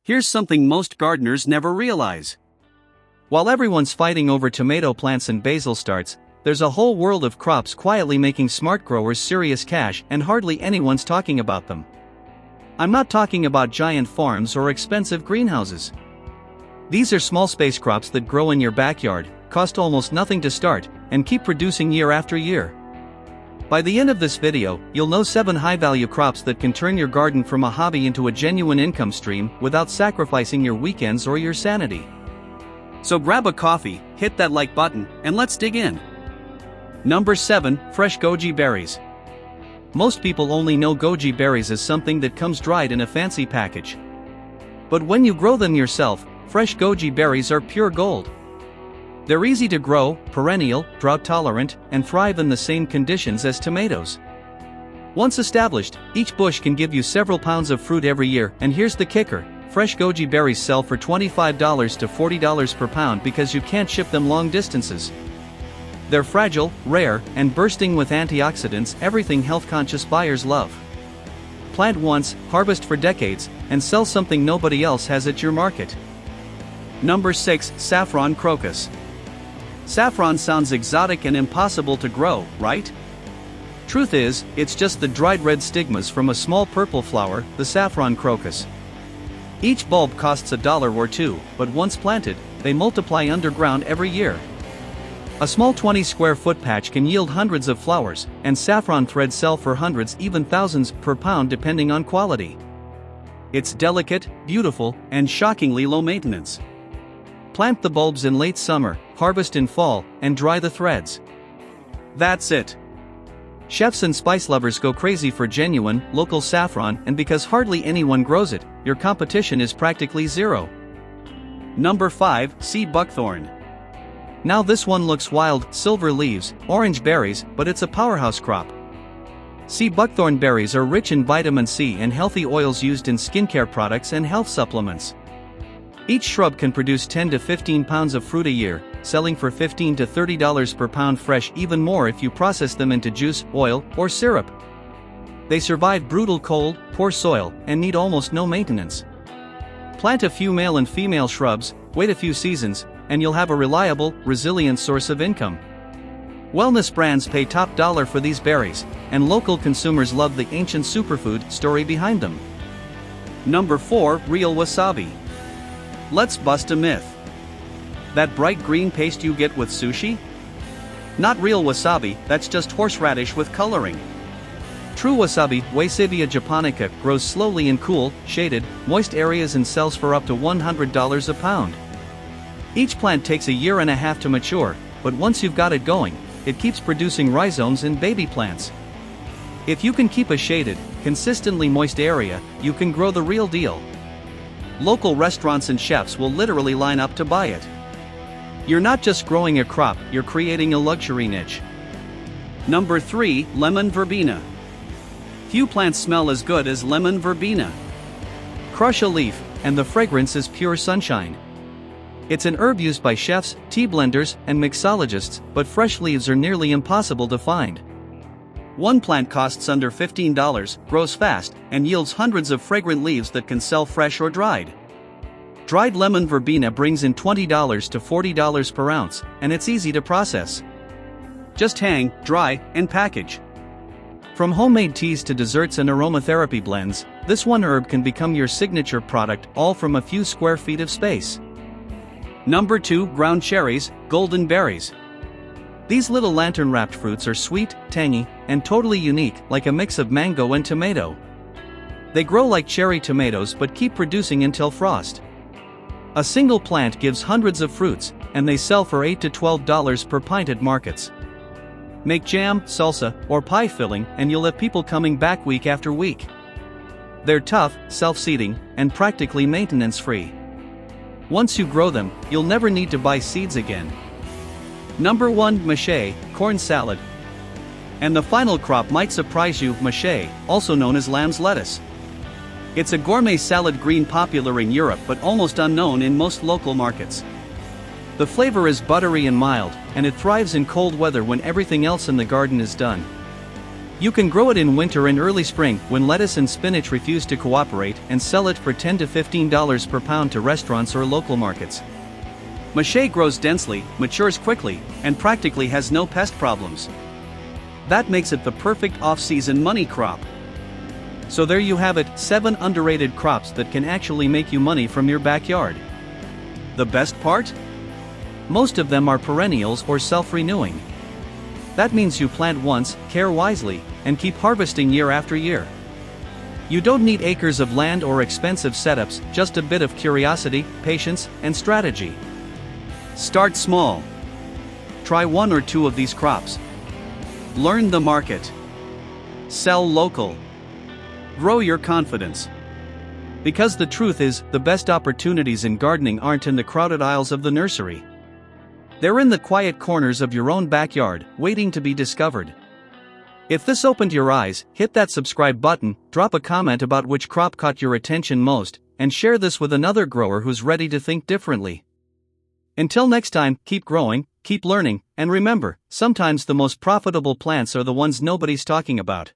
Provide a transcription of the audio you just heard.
Here's something most gardeners never realize. While everyone's fighting over tomato plants and basil starts, there's a whole world of crops quietly making smart growers serious cash, and hardly anyone's talking about them. I'm not talking about giant farms or expensive greenhouses. These are small space crops that grow in your backyard, cost almost nothing to start, and keep producing year after year. By the end of this video, you'll know 7 high-value crops that can turn your garden from a hobby into a genuine income stream without sacrificing your weekends or your sanity. So grab a coffee, hit that like button, and let's dig in. Number 7, fresh goji berries. Most people only know goji berries as something that comes dried in a fancy package. But when you grow them yourself, fresh goji berries are pure gold. They're easy to grow, perennial, drought-tolerant, and thrive in the same conditions as tomatoes. Once established, each bush can give you several pounds of fruit every year, and here's the kicker: fresh goji berries sell for $25 to $40 per pound because you can't ship them long distances. They're fragile, rare, and bursting with antioxidants, everything health-conscious buyers love. Plant once, harvest for decades, and sell something nobody else has at your market. Number 6, Saffron Crocus. Saffron sounds exotic and impossible to grow, right? Truth is, it's just the dried red stigmas from a small purple flower, the saffron crocus. Each bulb costs $1 or $2, but once planted, they multiply underground every year. A small 20 square foot patch can yield hundreds of flowers, and saffron threads sell for hundreds, even thousands, per pound depending on quality. It's delicate, beautiful, and shockingly low maintenance. Plant the bulbs in late summer, harvest in fall, and dry the threads. That's it. Chefs and spice lovers go crazy for genuine, local saffron, and because hardly anyone grows it, your competition is practically zero. Number 5, sea buckthorn. Now this one looks wild: silver leaves, orange berries, but it's a powerhouse crop. Sea buckthorn berries are rich in vitamin C and healthy oils used in skincare products and health supplements. Each shrub can produce 10 to 15 pounds of fruit a year, selling for $15 to $30 per pound fresh, even more if you process them into juice, oil, or syrup. They survive brutal cold, poor soil, and need almost no maintenance. Plant a few male and female shrubs, wait a few seasons, and you'll have a reliable, resilient source of income. Wellness brands pay top dollar for these berries, and local consumers love the ancient superfood story behind them. Number 4, real wasabi. Let's bust a myth. That bright green paste you get with sushi? Not real wasabi, that's just horseradish with coloring. True wasabi, Wasabi japonica, grows slowly in cool, shaded, moist areas and sells for up to $100 a pound. Each plant takes a year and a half to mature, but once you've got it going, it keeps producing rhizomes in baby plants. If you can keep a shaded, consistently moist area, you can grow the real deal. Local restaurants and chefs will literally line up to buy it. You're not just growing a crop, you're creating a luxury niche. Number 3, lemon verbena. Few plants smell as good as lemon verbena. Crush a leaf, and the fragrance is pure sunshine. It's an herb used by chefs, tea blenders, and mixologists, but fresh leaves are nearly impossible to find. One plant costs under $15, grows fast, and yields hundreds of fragrant leaves that can sell fresh or dried. Dried lemon verbena brings in $20 to $40 per ounce, and it's easy to process. Just hang, dry, and package. From homemade teas to desserts and aromatherapy blends, this one herb can become your signature product, all from a few square feet of space. Number 2, ground cherries, golden berries. These little lantern-wrapped fruits are sweet, tangy, and totally unique, like a mix of mango and tomato. They grow like cherry tomatoes but keep producing until frost. A single plant gives hundreds of fruits, and they sell for $8 to $12 per pint at markets. Make jam, salsa, or pie filling, and you'll have people coming back week after week. They're tough, self-seeding, and practically maintenance-free. Once you grow them, you'll never need to buy seeds again. Number 1, Mâché, corn salad. And the final crop might surprise you: Mâché, also known as lamb's lettuce. It's a gourmet salad green popular in Europe but almost unknown in most local markets. The flavor is buttery and mild, and it thrives in cold weather when everything else in the garden is done. You can grow it in winter and early spring when lettuce and spinach refuse to cooperate and sell it for $10 to $15 per pound to restaurants or local markets. Mâché grows densely, matures quickly, and practically has no pest problems. That makes it the perfect off-season money crop. So there you have it, 7 underrated crops that can actually make you money from your backyard. The best part? Most of them are perennials or self-renewing. That means you plant once, care wisely, and keep harvesting year after year. You don't need acres of land or expensive setups, just a bit of curiosity, patience, and strategy. Start small. Try 1 or 2 of these crops. Learn the market. Sell local. Grow your confidence. Because the truth is, the best opportunities in gardening aren't in the crowded aisles of the nursery. They're in the quiet corners of your own backyard, waiting to be discovered. If this opened your eyes, hit that subscribe button, drop a comment about which crop caught your attention most, and share this with another grower who's ready to think differently. Until next time, keep growing, keep learning, and remember, sometimes the most profitable plants are the ones nobody's talking about.